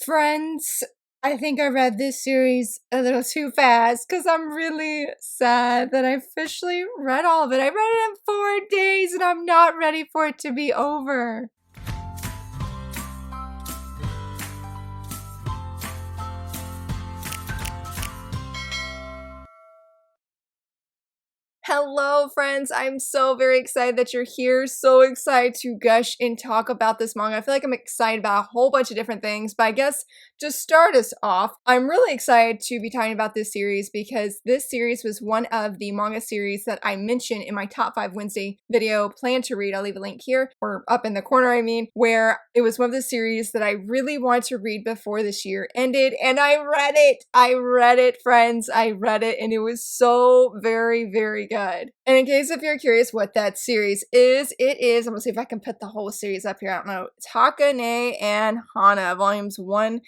Friends, I think I read this series a little too fast because I'm really sad that I officially read all of it. I read it in 4 days and I'm not ready for it to be over. Hello, friends. I'm so very excited that you're here. So excited to gush and talk about this manga. I feel like I'm excited about a whole bunch of different things, but I guess to start us off, I'm really excited to be talking about this series because this series was one of the manga series that I mentioned in my top 5 Wednesday video, plan to read. I'll leave a link here, or up in the corner, where it was one of the series that I really wanted to read before this year ended, and I read it. I read it, friends. I read it, and it was so very, very good. And in case if you're curious what that series is, it is, I'm gonna see if I can put the whole series up here. I don't know. Takane and Hana, volumes 1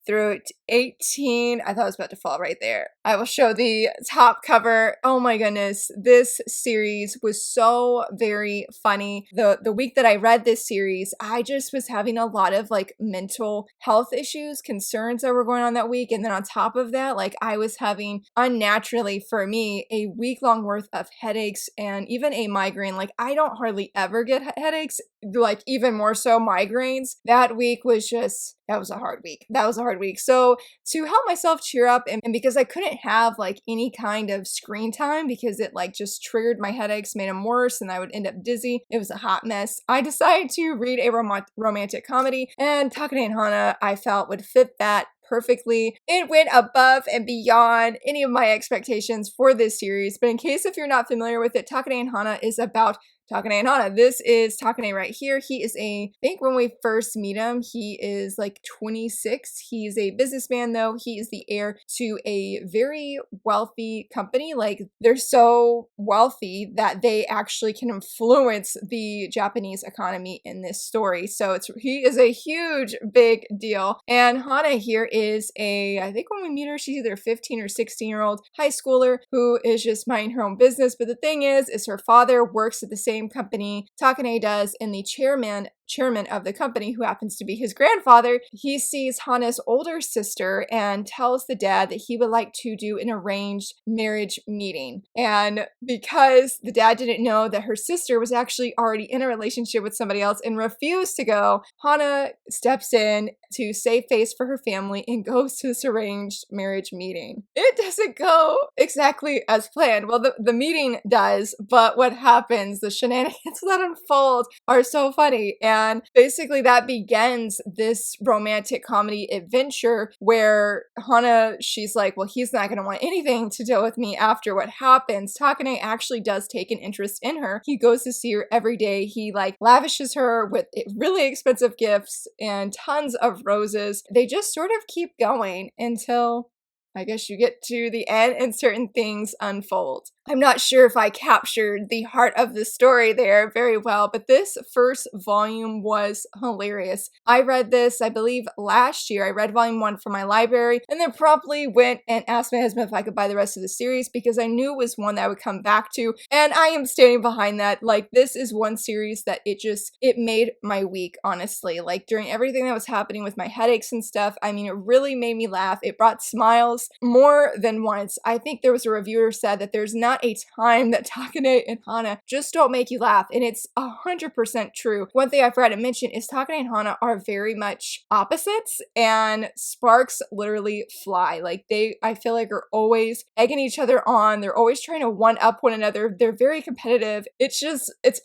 through 18. I thought it was about to fall right there. I will show the top cover. Oh my goodness. This series was so very funny. The week that I read this series, I just was having a lot of like mental health issues, concerns that were going on that week. And then on top of that, like I was having unnaturally for me a week-long worth of headaches and even a migraine. Like I don't hardly ever get headaches, like even more so migraines. That week was just, that was a hard week. That was a hard week. So to help myself cheer up and because I couldn't have like any kind of screen time because it like just triggered my headaches, made them worse, and I would end up dizzy. It was a hot mess. I decided to read a romantic comedy, and Takane Hana I felt would fit that perfectly. It went above and beyond any of my expectations for this series. But in case if you're not familiar with it, Takane Hana is about Takane Hana. This is Takane right here. He is I think when we first meet him, he is like 26. He's a businessman though. He is the heir to a very wealthy company. Like they're so wealthy that they actually can influence the Japanese economy in this story. So he is a huge, big deal. And Hana here is I think when we meet her, she's either 15 or 16-year-old high schooler who is just minding her own business. But the thing is her father works at the same company Takane does, and the chairman of the company, who happens to be his grandfather, he sees Hana's older sister and tells the dad that he would like to do an arranged marriage meeting. And because the dad didn't know that her sister was actually already in a relationship with somebody else and refused to go, Hana steps in to save face for her family and goes to this arranged marriage meeting. It doesn't go exactly as planned. Well, the meeting does, but what happens, the shenanigans that unfold are so funny. And basically that begins this romantic comedy adventure where Hana, she's like, well, he's not going to want anything to do with me after what happens. Takane actually does take an interest in her. He goes to see her every day. He like lavishes her with really expensive gifts and tons of roses. They just sort of keep going until I guess you get to the end and certain things unfold. I'm not sure if I captured the heart of the story there very well, but this first volume was hilarious. I read this, I believe, last year. I read volume 1 from my library and then promptly went and asked my husband if I could buy the rest of the series because I knew it was one that I would come back to, and I am standing behind that. Like, this is one series that it made my week, honestly. Like, during everything that was happening with my headaches and stuff, I mean, it really made me laugh. It brought smiles more than once. I think there was a reviewer said that there's not a time that Takane and Hana just don't make you laugh, and it's 100% true. One thing I forgot to mention is Takane and Hana are very much opposites, and sparks literally fly. Like I feel like are always egging each other on. They're always trying to one up one another. They're very competitive. It's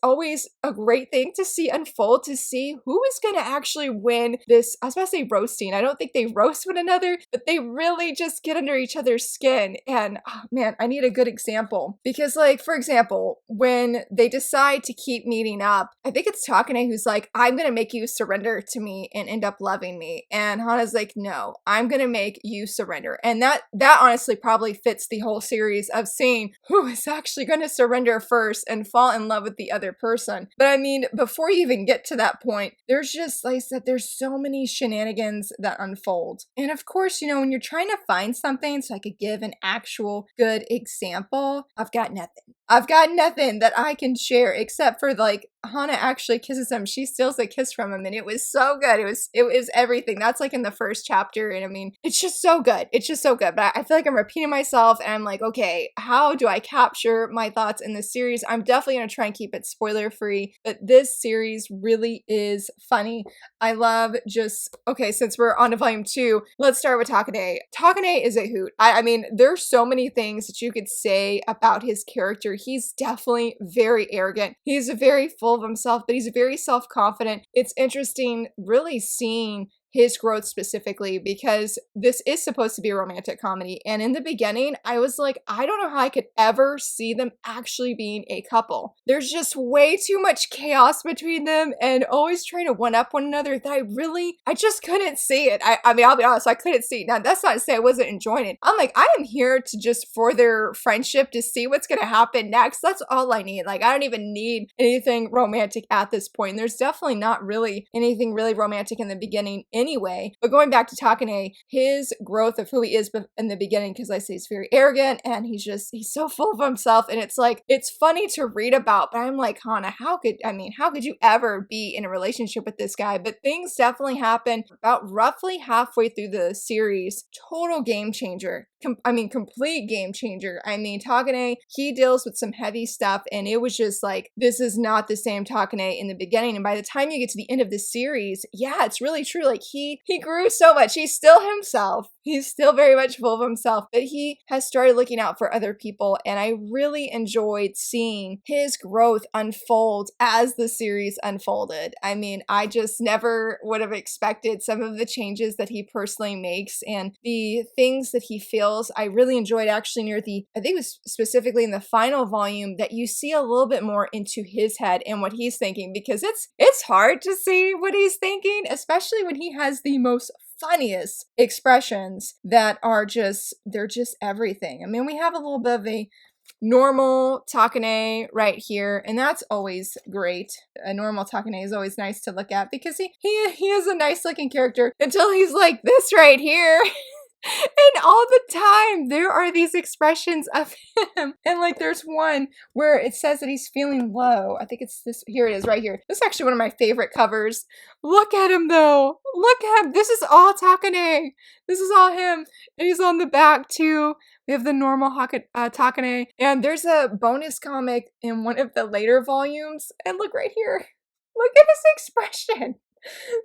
always a great thing to see unfold, to see who is going to actually win this. I was about to say roasting. I don't think they roast one another, but they really just get under each other's skin. And oh man, I need a good example because, like, for example, when they decide to keep meeting up, I think it's Takane who's like, I'm gonna make you surrender to me and end up loving me, and Hana's like, no, I'm gonna make you surrender. And that honestly probably fits the whole series of seeing who is actually gonna surrender first and fall in love with the other person. But I mean, before you even get to that point, there's just, like I said, there's so many shenanigans that unfold. And of course, you know, when you're trying to find something so I could give an actual good example, I've got nothing. I've got nothing that I can share except for like Hana actually kisses him, she steals a kiss from him, and it was so good. It was everything. That's like in the first chapter, and I mean, it's just so good. It's just so good. But I feel like I'm repeating myself, and I'm like, okay, how do I capture my thoughts in this series? I'm definitely gonna try and keep it spoiler free, but this series really is funny. I love just, okay, since we're on to volume 2, let's start with Takane. Takane is a hoot. I mean, there's so many things that you could say about his character. He's definitely very arrogant. He's very full of himself, but he's very self-confident. It's interesting really seeing his growth specifically because this is supposed to be a romantic comedy. And in the beginning, I was like, I don't know how I could ever see them actually being a couple. There's just way too much chaos between them and always trying to one-up one another that I just couldn't see it. I mean, I'll be honest, I couldn't see it. Now, that's not to say I wasn't enjoying it. I'm like, I am here to just for their friendship to see what's going to happen next. That's all I need. Like, I don't even need anything romantic at this point. There's definitely not really anything really romantic in the beginning anyway. But going back to Takane, his growth of who he is in the beginning, because I say he's very arrogant and he's so full of himself, and it's like, it's funny to read about, but I'm like, Hana, how could you ever be in a relationship with this guy? But things definitely happen about roughly halfway through the series. Total game changer. Complete game changer. I mean, Takane, he deals with some heavy stuff, and it was just like, this is not the same Takane in the beginning. And by the time you get to the end of the series, yeah, it's really true. Like, he grew so much. He's still himself. He's still very much full of himself, but he has started looking out for other people, and I really enjoyed seeing his growth unfold as the series unfolded. I mean, I just never would have expected some of the changes that he personally makes and the things that he feels. I really enjoyed actually near I think it was specifically in the final volume that you see a little bit more into his head and what he's thinking, because it's hard to see what he's thinking, especially when he has the most funniest expressions that are they're just everything. I mean, we have a little bit of a normal Takane right here, and that's always great. A normal Takane is always nice to look at because he is a nice looking character until he's like this right here. And all the time, there are these expressions of him. And like, there's one where it says that he's feeling low. I think it's this. Here it is right here. This is actually one of my favorite covers. Look at him, though. Look at him. This is all Takane. This is all him. And he's on the back, too. We have the normal Takane. And there's a bonus comic in one of the later volumes. And look right here. Look at his expression.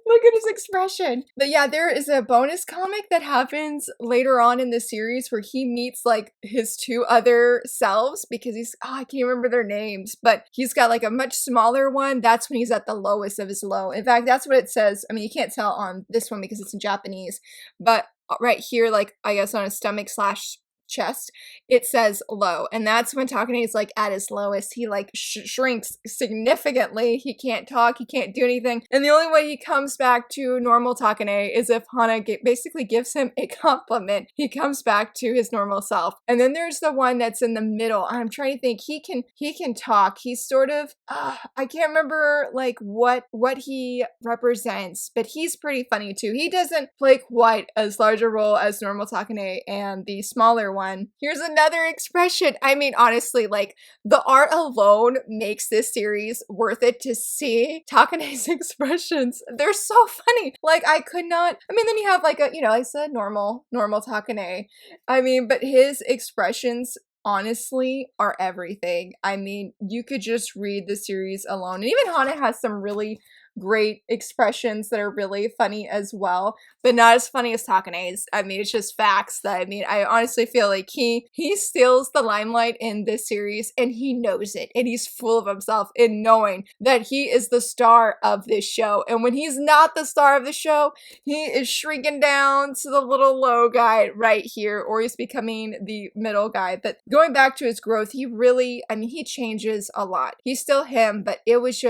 Look at his expression. But yeah, there is a bonus comic that happens later on in the series where he meets like his two other selves, because I can't remember their names, but he's got like a much smaller one. That's when he's at the lowest of his low. In fact, that's what it says. I mean, you can't tell on this one because it's in Japanese, but right here, like I guess on his stomach / chest, it says low, and that's when Takane is like at his lowest. He like shrinks significantly. He can't talk, he can't do anything, and the only way he comes back to normal Takane is if Hana basically gives him a compliment. He comes back to his normal self. And then there's the one that's in the middle. I'm trying to think. He can talk. He's sort of I can't remember like what he represents, but he's pretty funny too. He doesn't play quite as large a role as normal Takane and the smaller one. Here's another expression. I mean, honestly, like the art alone makes this series worth it to see. Takane's expressions, they're so funny. Like I could not, I mean, then you have like I said normal Takane. I mean, but his expressions honestly are everything. I mean, you could just read the series alone. And even Hana has some really great expressions that are really funny as well, but not as funny as Takane's. I mean, it's just facts that, I mean, I honestly feel like he steals the limelight in this series, and he knows it, and he's full of himself in knowing that he is the star of this show. And when he's not the star of the show, he is shrinking down to the little low guy right here, or he's becoming the middle guy. But going back to his growth, he changes a lot. He's still him, but it was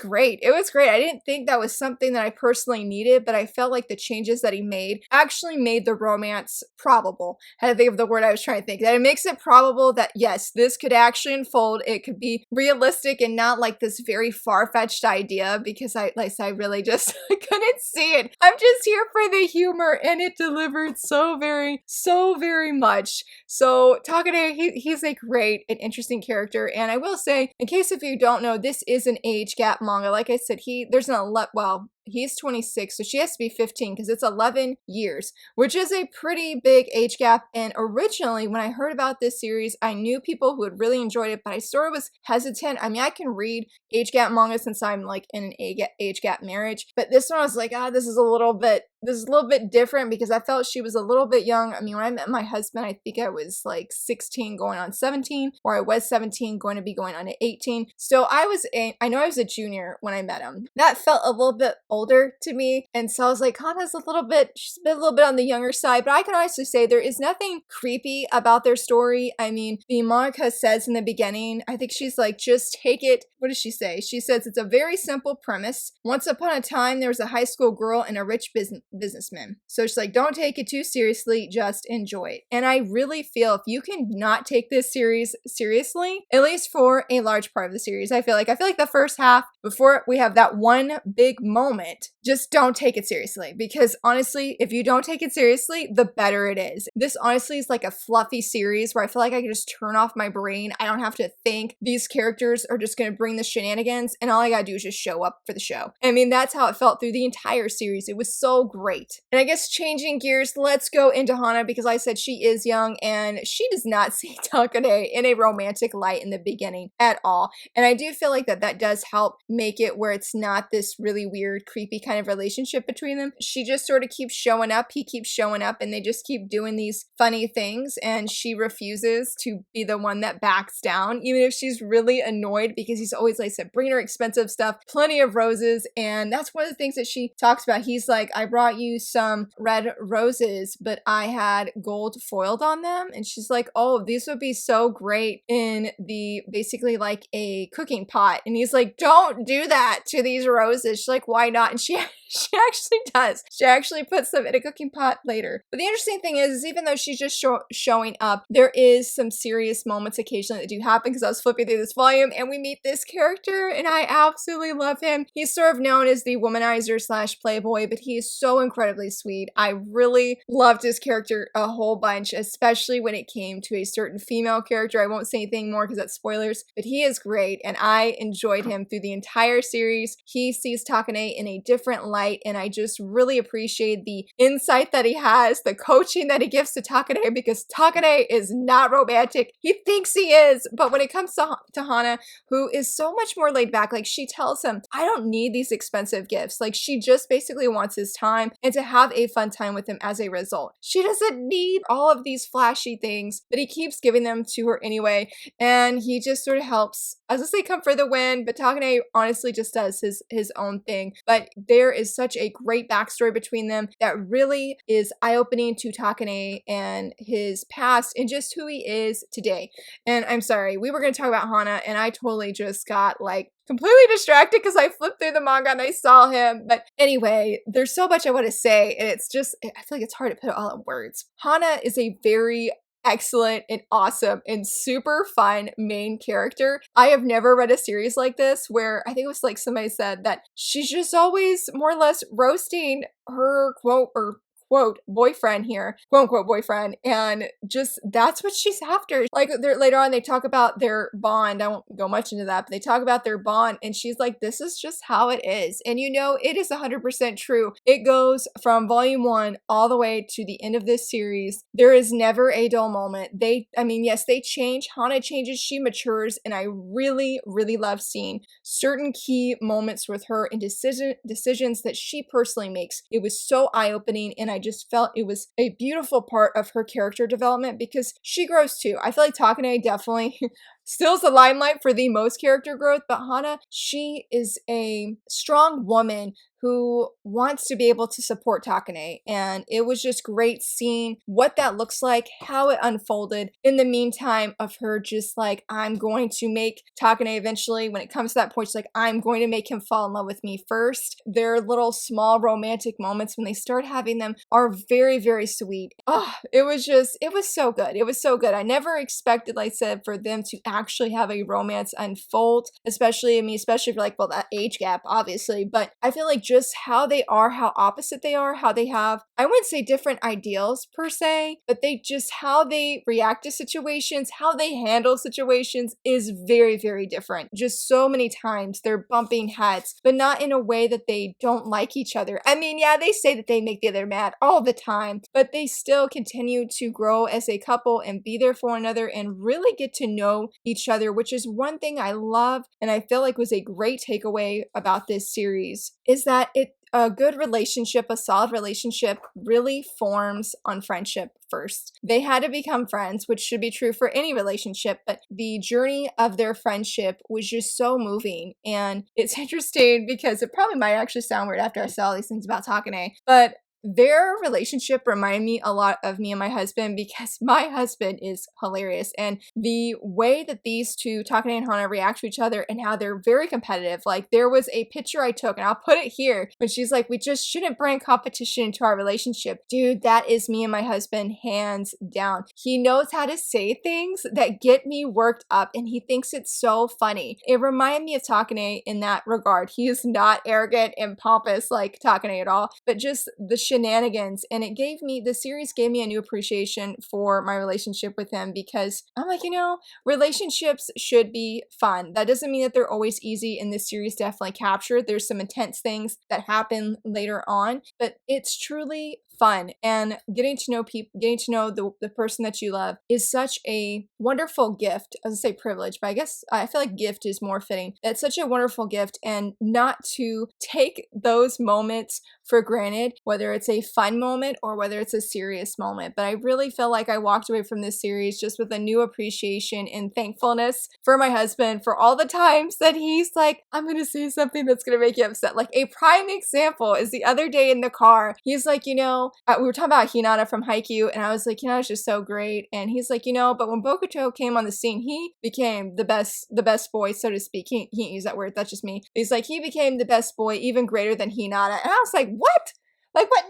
great. It was great. I didn't think that was something that I personally needed, but I felt like the changes that he made actually made the romance probable. I had to think of the word I was trying to think. That it makes it probable that yes, this could actually unfold. It could be realistic and not like this very far-fetched idea, because I really just couldn't see it. I'm just here for the humor, and it delivered so very much. So Takane, he's a great and interesting character, and I will say, in case if you don't know, this is an age gap manga. Like I said, there's an well, he's 26, so she has to be 15 because it's 11 years, which is a pretty big age gap. And originally, when I heard about this series, I knew people who had really enjoyed it, but I sort of was hesitant. I mean, I can read age gap manga since I'm like in an age gap marriage, but this one I was like, this is a little bit different because I felt she was a little bit young. I mean, when I met my husband, I think I was like 16 going on 17, or I was 17 going to be going on to 18. So I know I was a junior when I met him. That felt a little bit older to me, and so I was like, Hana's she's a little bit on the younger side, but I can honestly say there is nothing creepy about their story. I mean, the manga says in the beginning, I think she's like, just take it. What does she say? She says it's a very simple premise. Once upon a time, there was a high school girl and a rich businessman. So she's like, don't take it too seriously, just enjoy it. And I really feel if you can not take this series seriously, at least for a large part of the series, I feel like the first half, before we have that one big moment, just don't take it seriously. Because honestly, if you don't take it seriously, the better it is. This honestly is like a fluffy series where I feel like I can just turn off my brain. I don't have to think. These characters are just going to bring the shenanigans, and all I gotta do is just show up for the show. I mean, that's how it felt through the entire series. It was so great. And I guess changing gears, let's go into Hana, because I said she is young and she does not see Takane in a romantic light in the beginning at all. And I do feel like that does help make it where it's not this really weird, creepy kind of relationship between them. She just sort of keeps showing up, he keeps showing up, and they just keep doing these funny things, and she refuses to be the one that backs down, even if she's really annoyed, because he's always, like I said, bringing her expensive stuff, plenty of roses, and that's one of the things that she talks about. He's like, I brought you some red roses, but I had gold foiled on them, and she's like, oh, these would be so great in basically like a cooking pot, and he's like, don't do that to these roses. She's like, why not? And she actually does. She actually puts them in a cooking pot later. But the interesting thing is even though she's just showing up, there is some serious moments occasionally that do happen, because I was flipping through this volume and we meet this character and I absolutely love him. He's sort of known as the womanizer / playboy, but he is so incredibly sweet. I really loved his character a whole bunch, especially when it came to a certain female character. I won't say anything more because that's spoilers, but he is great and I enjoyed him through the entire series. He sees Takane in a different light, and I just really appreciate the insight that he has, the coaching that he gives to Takane, because Takane is not romantic. He thinks he is, but when it comes to Hana, who is so much more laid back, like she tells him, I don't need these expensive gifts. Like she just basically wants his time and to have a fun time with him as a result. She doesn't need all of these flashy things, but he keeps giving them to her anyway, and he just sort of helps, as I say, come for the win, but Takane honestly just does his own thing. But there is such a great backstory between them that really is eye-opening to Takane and his past and just who he is today. And I'm sorry, we were going to talk about Hana and I totally just got like completely distracted because I flipped through the manga and I saw him. But anyway, there's so much I want to say, and it's just, I feel like it's hard to put it all in words. Hana is a very excellent and awesome and super fun main character. I have never read a series like this where I think it was like somebody said that she's just always more or less roasting her quote boyfriend here, quote unquote boyfriend, and just that's what she's after. Like later on they talk about their bond. I won't go much into that, but they talk about their bond and she's like, this is just how it is. And you know, it is 100% true. It goes from volume 1 all the way to the end of this series. There is never a dull moment. Yes, they change. Hana changes, she matures, and I really love seeing certain key moments with her and decisions that she personally makes. It was so eye-opening, and I just felt it was a beautiful part of her character development because she grows too. I feel like Takane definitely steals the limelight for the most character growth, but Hana, she is a strong woman who wants to be able to support Takane. And it was just great seeing what that looks like, how it unfolded in the meantime of her just like, I'm going to make Takane eventually, when it comes to that point, she's like, I'm going to make him fall in love with me first. Their little small romantic moments when they start having them are very, very sweet. Oh, it was so good. It was so good. I never expected, like I said, for them to actually have a romance unfold, especially for like, well, that age gap, obviously, but I feel like just how they are, how opposite they are, how they have, I wouldn't say different ideals per se, but they just, how they react to situations, how they handle situations is very, very different. Just so many times they're bumping heads, but not in a way that they don't like each other. I mean, yeah, they say that they make the other mad all the time, but they still continue to grow as a couple and be there for one another and really get to know each other, which is one thing I love and I feel like was a great takeaway about this series, is that a good relationship, a solid relationship, really forms on friendship first. They had to become friends, which should be true for any relationship, but the journey of their friendship was just so moving. And it's interesting because it probably might actually sound weird after I say all these things about Takane, but their relationship reminded me a lot of me and my husband because my husband is hilarious. And the way that these two, Takane and Hana, react to each other and how they're very competitive. Like, there was a picture I took, and I'll put it here, when she's like, we just shouldn't bring competition into our relationship. Dude, that is me and my husband, hands down. He knows how to say things that get me worked up, and he thinks it's so funny. It reminded me of Takane in that regard. He is not arrogant and pompous like Takane at all, but just the shenanigans. And the series gave me a new appreciation for my relationship with him, because I'm like, relationships should be fun. That doesn't mean that they're always easy, and this series definitely captured. There's some intense things that happen later on, but it's truly fun. And getting to know people, getting to know the person that you love is such a wonderful gift. I was gonna say privilege, but I guess I feel like gift is more fitting. It's such a wonderful gift, and not to take those moments for granted, whether it's a fun moment or whether it's a serious moment. But I really feel like I walked away from this series just with a new appreciation and thankfulness for my husband for all the times that he's like, I'm gonna say something that's gonna make you upset. Like, a prime example is the other day in the car, he's like, we were talking about Hinata from Haikyuu, and I was like, Hinata's just so great. And he's like, but when Bokuto came on the scene, he became the best boy, so to speak. He can't use that word, that's just me. He's like, he became the best boy, even greater than Hinata. And I was like, what? Like, what?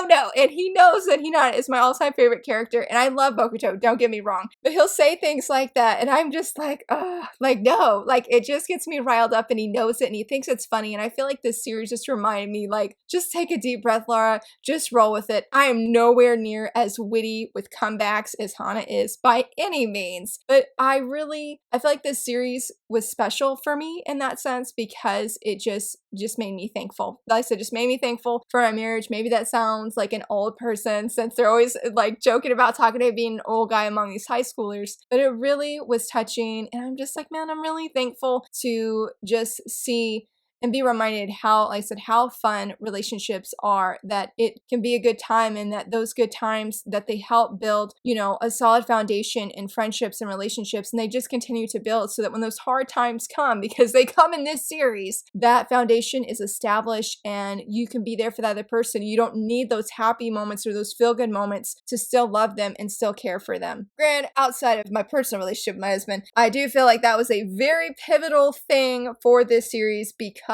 No. And he knows that Hinata is my all-time favorite character, and I love Bokuto, don't get me wrong. But he'll say things like that, and I'm just like, ugh, like, no. Like, it just gets me riled up, and he knows it, and he thinks it's funny. And I feel like this series just reminded me, like, just take a deep breath, Laura. Just roll with it. I am nowhere near as witty with comebacks as Hana is by any means. But I feel like this series was special for me in that sense, because it just made me thankful. Like I said, just made me thankful for my marriage. Maybe that sounds like an old person, since they're always like joking about Takane being an old guy among these high schoolers, but it really was touching. And I'm just like, man, I'm really thankful to just see and be reminded how, like I said, how fun relationships are, that it can be a good time, and that those good times, that they help build, a solid foundation in friendships and relationships, and they just continue to build, so that when those hard times come, because they come in this series, that foundation is established and you can be there for that other person. You don't need those happy moments or those feel-good moments to still love them and still care for them. Granted, outside of my personal relationship with my husband, I do feel like that was a very pivotal thing for this series, because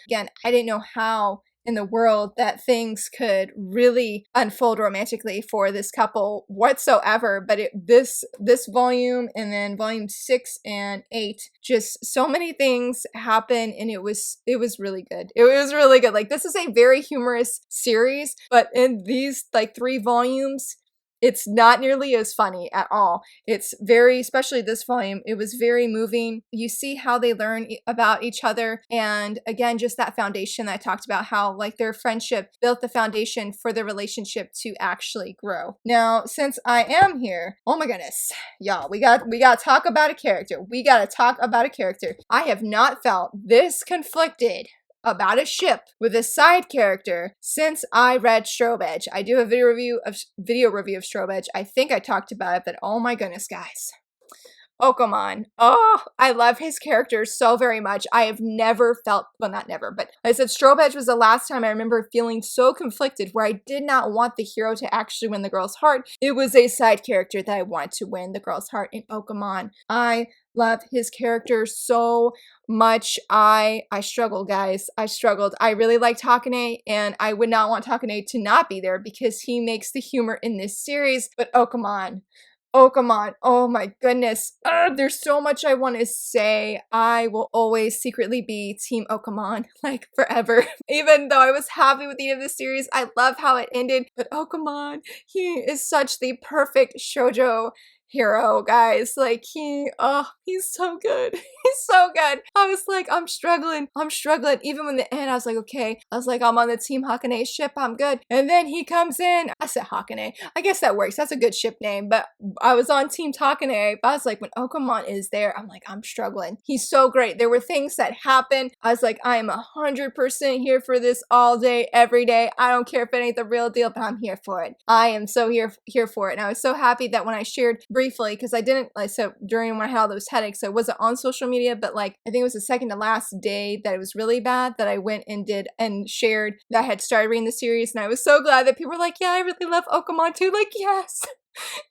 again, I didn't know how in the world that things could really unfold romantically for this couple whatsoever. But this volume, and then volume 6 and 8, just so many things happen, and it was really good. It was really good. Like, this is a very humorous series, but in these like 3 volumes, it's not nearly as funny at all. It's very, especially this volume, it was very moving. You see how they learn about each other. And again, just that foundation that I talked about, how like their friendship built the foundation for the relationship to actually grow. Now, since I am here, oh my goodness, y'all, we got to talk about a character. I have not felt this conflicted about a ship with a side character since I read Strobe Edge. I do a video review of Strobe Edge. I think I talked about it, but oh my goodness, guys. Okamon. Oh, I love his character so very much. I have never felt, well, not never, but I said Strobe Edge was the last time I remember feeling so conflicted where I did not want the hero to actually win the girl's heart. It was a side character that I wanted to win the girl's heart in Okamon. I love his character so much. I struggled, guys. I struggled. I really like Takane, and I would not want Takane to not be there because he makes the humor in this series. But Okamon. Okamon, oh my goodness. There's so much I want to say. I will always secretly be Team Okamon, like forever. Even though I was happy with the end of the series, I love how it ended. But Okamon, he is such the perfect shoujo hero, guys. Like he's so good. He's so good. I was like, I'm struggling. Even when the end, I was like, okay. I was like, I'm on the Team Hakane ship. I'm good. And then he comes in. I said Hakane. I guess that works. That's a good ship name. But I was on Team Takane. But I was like, when Okamon is there, I'm like, I'm struggling. He's so great. There were things that happened. I was like, I am 100% here for this all day, every day. I don't care if it ain't the real deal, but I'm here for it. I am so here for it. And I was so happy that when I shared briefly, because I didn't, like, so during when I had all those headaches, so it wasn't on social media, but like, I think it was the second to last day that it was really bad that I went and did and shared that I had started reading the series. And I was so glad that people were like, yeah, I really love Okamon too. Like, yes.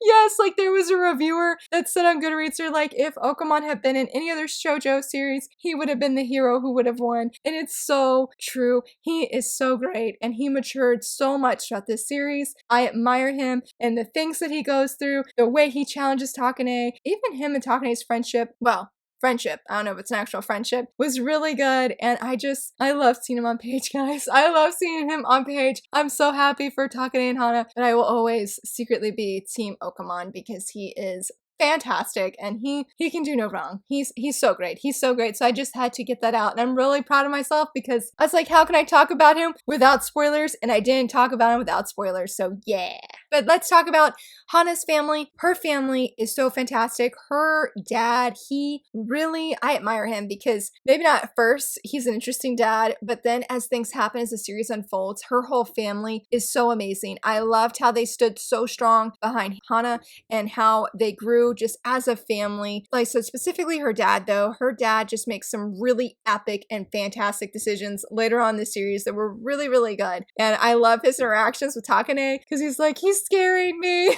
Yes, like there was a reviewer that said on Goodreads, they're like, if Okamon had been in any other shoujo series, he would have been the hero who would have won. And it's so true. He is so great, and he matured so much throughout this series. I admire him and the things that he goes through, the way he challenges Takane, even him and Takane's friendship. Well, friendship, I don't know if it's an actual friendship, was really good. And I love seeing him on page, guys. I love seeing him on page. I'm so happy for Takane Hana, and I will always secretly be Team Okamon because he is fantastic and he can do no wrong. He's so great. He's so great. So I just had to get that out, and I'm really proud of myself because I was like, how can I talk about him without spoilers? And I didn't talk about him without spoilers. So yeah. But let's talk about Hana's family. Her family is so fantastic. Her dad, I admire him because maybe not at first, he's an interesting dad, but then as things happen, as the series unfolds, her whole family is so amazing. I loved how they stood so strong behind Hana and how they grew just as a family. Like, so specifically her dad, though, her dad just makes some really epic and fantastic decisions later on in the series that were really, really good. And I love his interactions with Takane because he's like, he's scaring me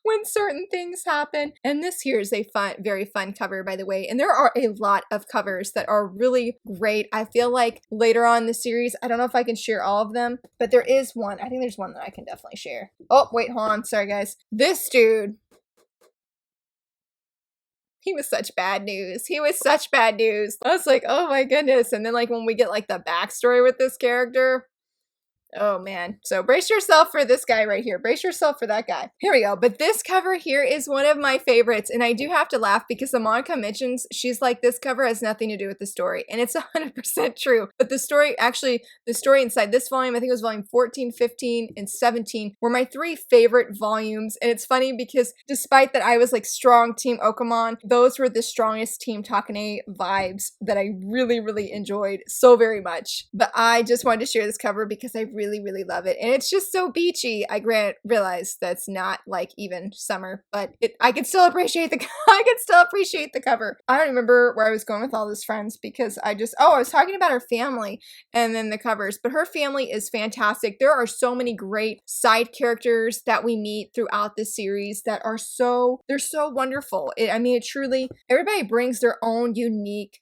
when certain things happen. And this here is a very fun cover, by the way. And there are a lot of covers that are really great. I feel like later on in the series, I don't know if I can share all of them, but there is one. I think there's one that I can definitely share. Oh, wait, hold on. Sorry, guys. This dude, he was such bad news. He was such bad news. I was like, oh my goodness. And then like when we get like the backstory with this character, oh man. So brace yourself for this guy right here. Brace yourself for that guy. Here we go. But this cover here is one of my favorites. And I do have to laugh because the manga mentions, she's like, this cover has nothing to do with the story. And it's 100% true. But the story inside this volume, I think it was volume 14, 15, and 17, were my three favorite volumes. And it's funny because despite that I was like strong Team Okamon, those were the strongest Team Takane vibes that I really, really enjoyed so very much. But I just wanted to share this cover because I really love it, and it's just so beachy. I realize that's not like even summer, but I can still appreciate the cover. I don't remember where I was going with all this, friends, because I was talking about her family and then the covers. But her family is fantastic. There are so many great side characters that we meet throughout the series that are they're so wonderful. It truly, everybody brings their own unique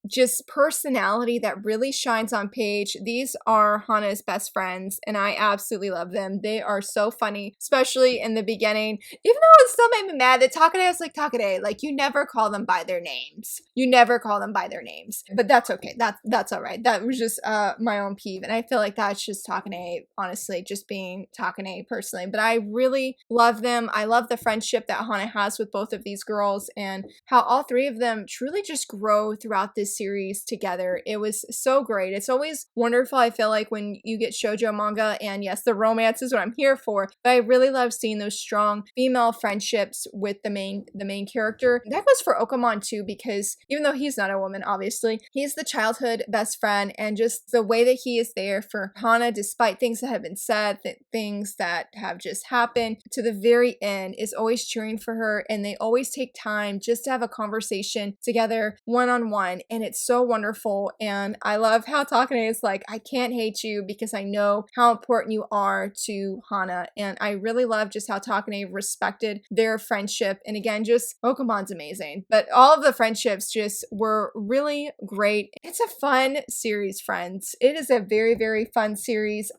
just personality that really shines on page. These are Hana's best friends, and I absolutely love them. They are so funny, especially in the beginning. Even though it still made me mad that Takane was like, Takane, like, you never call them by their names. You never call them by their names. But that's okay. That's all right. That was just my own peeve, and I feel like that's just Takane, honestly, just being Takane personally. But I really love them. I love the friendship that Hana has with both of these girls and how all three of them truly just grow throughout this this series together. It was so great. It's always wonderful, I feel like, when you get shoujo manga, and yes, the romance is what I'm here for, but I really love seeing those strong female friendships with the main character. That goes for Okamon too, because even though he's not a woman, obviously, he's the childhood best friend, and just the way that he is there for Hana despite things that have been said, things that have just happened, to the very end is always cheering for her, and they always take time just to have a conversation together one-on-one, and it's so wonderful. And I love how Takane is like, I can't hate you because I know how important you are to Hana, and I really love just how Takane respected their friendship. And again, just Okamon's amazing, but all of the friendships just were really great. It's a fun series, friends. It is a very, very fun series.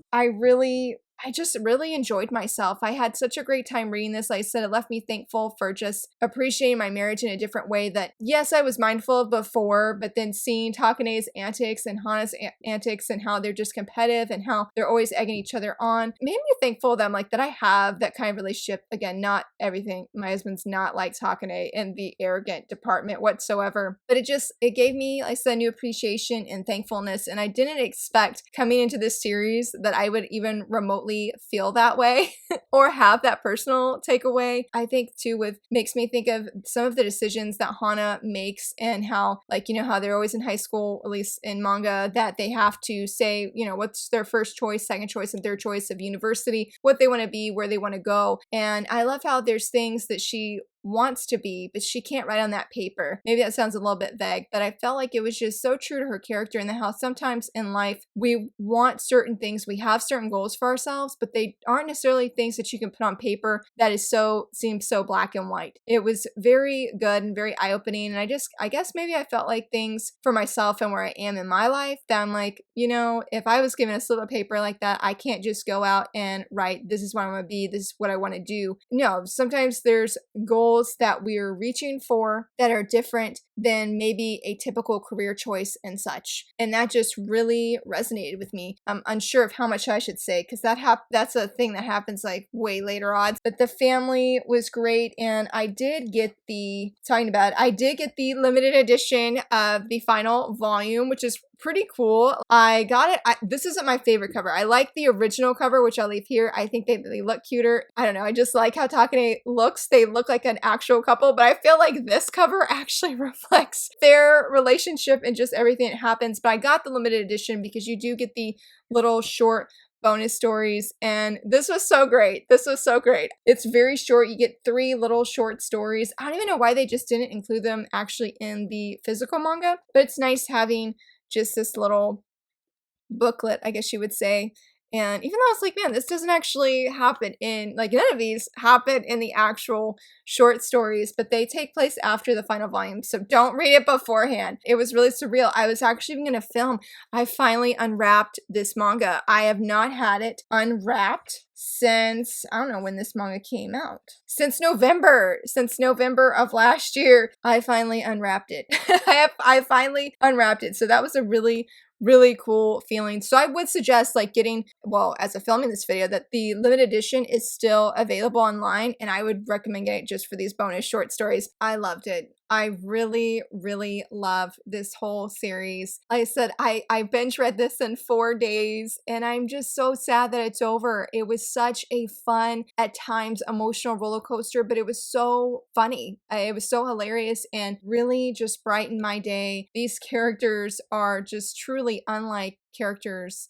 I just really enjoyed myself. I had such a great time reading this. Like I said, it left me thankful for just appreciating my marriage in a different way that, yes, I was mindful of before, but then seeing Takane's antics and Hana's antics and how they're just competitive and how they're always egging each other on made me thankful that that I have that kind of relationship. Again, not everything. My husband's not like Takane in the arrogant department whatsoever, but it gave me, like I said, new appreciation and thankfulness. And I didn't expect coming into this series that I would even remotely feel that way or have that personal takeaway. I think too makes me think of some of the decisions that Hana makes, and how, like, how they're always in high school, at least in manga, that they have to say, what's their first choice, second choice, and third choice of university, what they want to be, where they want to go. And I love how there's things that she wants to be, but she can't write on that paper. Maybe that sounds a little bit vague, but I felt like it was just so true to her character, and how sometimes in life we want certain things, we have certain goals for ourselves, but they aren't necessarily things that you can put on paper that seems so black and white. It was very good and very eye-opening, and I guess maybe I felt like things for myself and where I am in my life, that I'm like, if I was given a slip of paper like that, I can't just go out and write, this is what I want to be, this is what I want to do. No, sometimes there's goals that we're reaching for that are different than maybe a typical career choice and such. And that just really resonated with me. I'm unsure of how much I should say, because that's a thing that happens like way later on. But the family was great, and I did get the limited edition of the final volume, which is pretty cool. I got it. This isn't my favorite cover. I like the original cover, which I'll leave here. I think they look cuter. I don't know. I just like how Takane looks. They look like an actual couple, but I feel like this cover actually reflects their relationship and just everything that happens. But I got the limited edition because you do get the little short bonus stories, and this was so great. It's very short. You get 3 little short stories. I don't even know why they just didn't include them actually in the physical manga, but it's nice having just this little booklet, I guess you would say. And even though I was like, man, this doesn't actually happen none of these happen in the actual short stories, but they take place after the final volume, so don't read it beforehand. It was really surreal. I was actually even going to film. I finally unwrapped this manga. I have not had it unwrapped since, I don't know when this manga came out. Since November of last year, I finally unwrapped it. I finally unwrapped it. So that was a really, really cool feeling. So I would suggest as of filming this video, that the limited edition is still available online, and I would recommend getting it just for these bonus short stories. I loved it. I really, really love this whole series. Like I said, I binge read this in 4 days, and I'm just so sad that it's over. It was such a fun, at times emotional roller coaster, but it was so funny. It was so hilarious and really just brightened my day. These characters are just truly unlike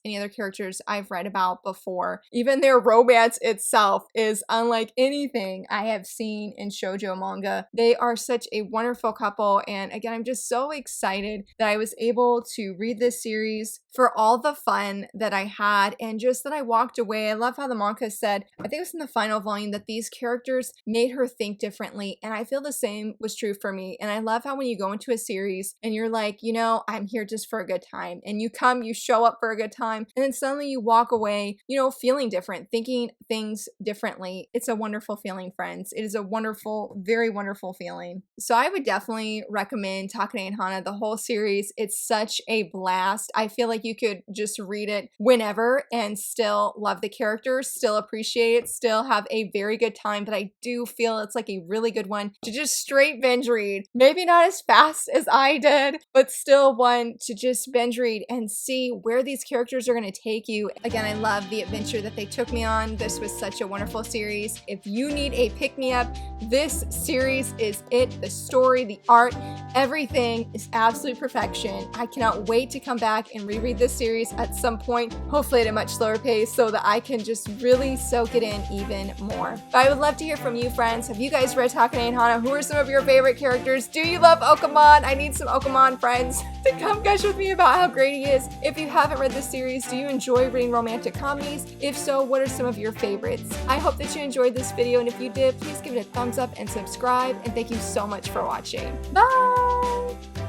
any other characters I've read about before. Even their romance itself is unlike anything I have seen in shoujo manga. They are such a wonderful couple, and again, I'm just so excited that I was able to read this series, for all the fun that I had, and just that I walked away. I love how the manga said, I think it was in the final volume, that these characters made her think differently, and I feel the same was true for me. And I love how when you go into a series and you're like, I'm here just for a good time, and you show show up for a good time, and then suddenly you walk away, you know, feeling different, thinking things differently. It's a wonderful feeling, friends. It is a wonderful, very wonderful feeling. So I would definitely recommend Takane Hana, the whole series. It's such a blast. I feel like you could just read it whenever and still love the characters, still appreciate it, still have a very good time, but I do feel it's like a really good one to just straight binge read. Maybe not as fast as I did, but still one to just binge read and see where these characters are going to take you. Again, I love the adventure that they took me on. This was such a wonderful series. If you need a pick-me-up, this series is it. The story, the art, everything is absolute perfection. I cannot wait to come back and reread this series at some point, hopefully at a much slower pace, so that I can just really soak it in even more. But I would love to hear from you, friends. Have you guys read Takane Hana? Who are some of your favorite characters? Do you love Okamon? I need some Okamon friends to come gush with me about how great he is. If you haven't read this series, do you enjoy reading romantic comedies? If so, what are some of your favorites? I hope that you enjoyed this video, and if you did, please give it a thumbs up and subscribe, and thank you so much for watching. Bye!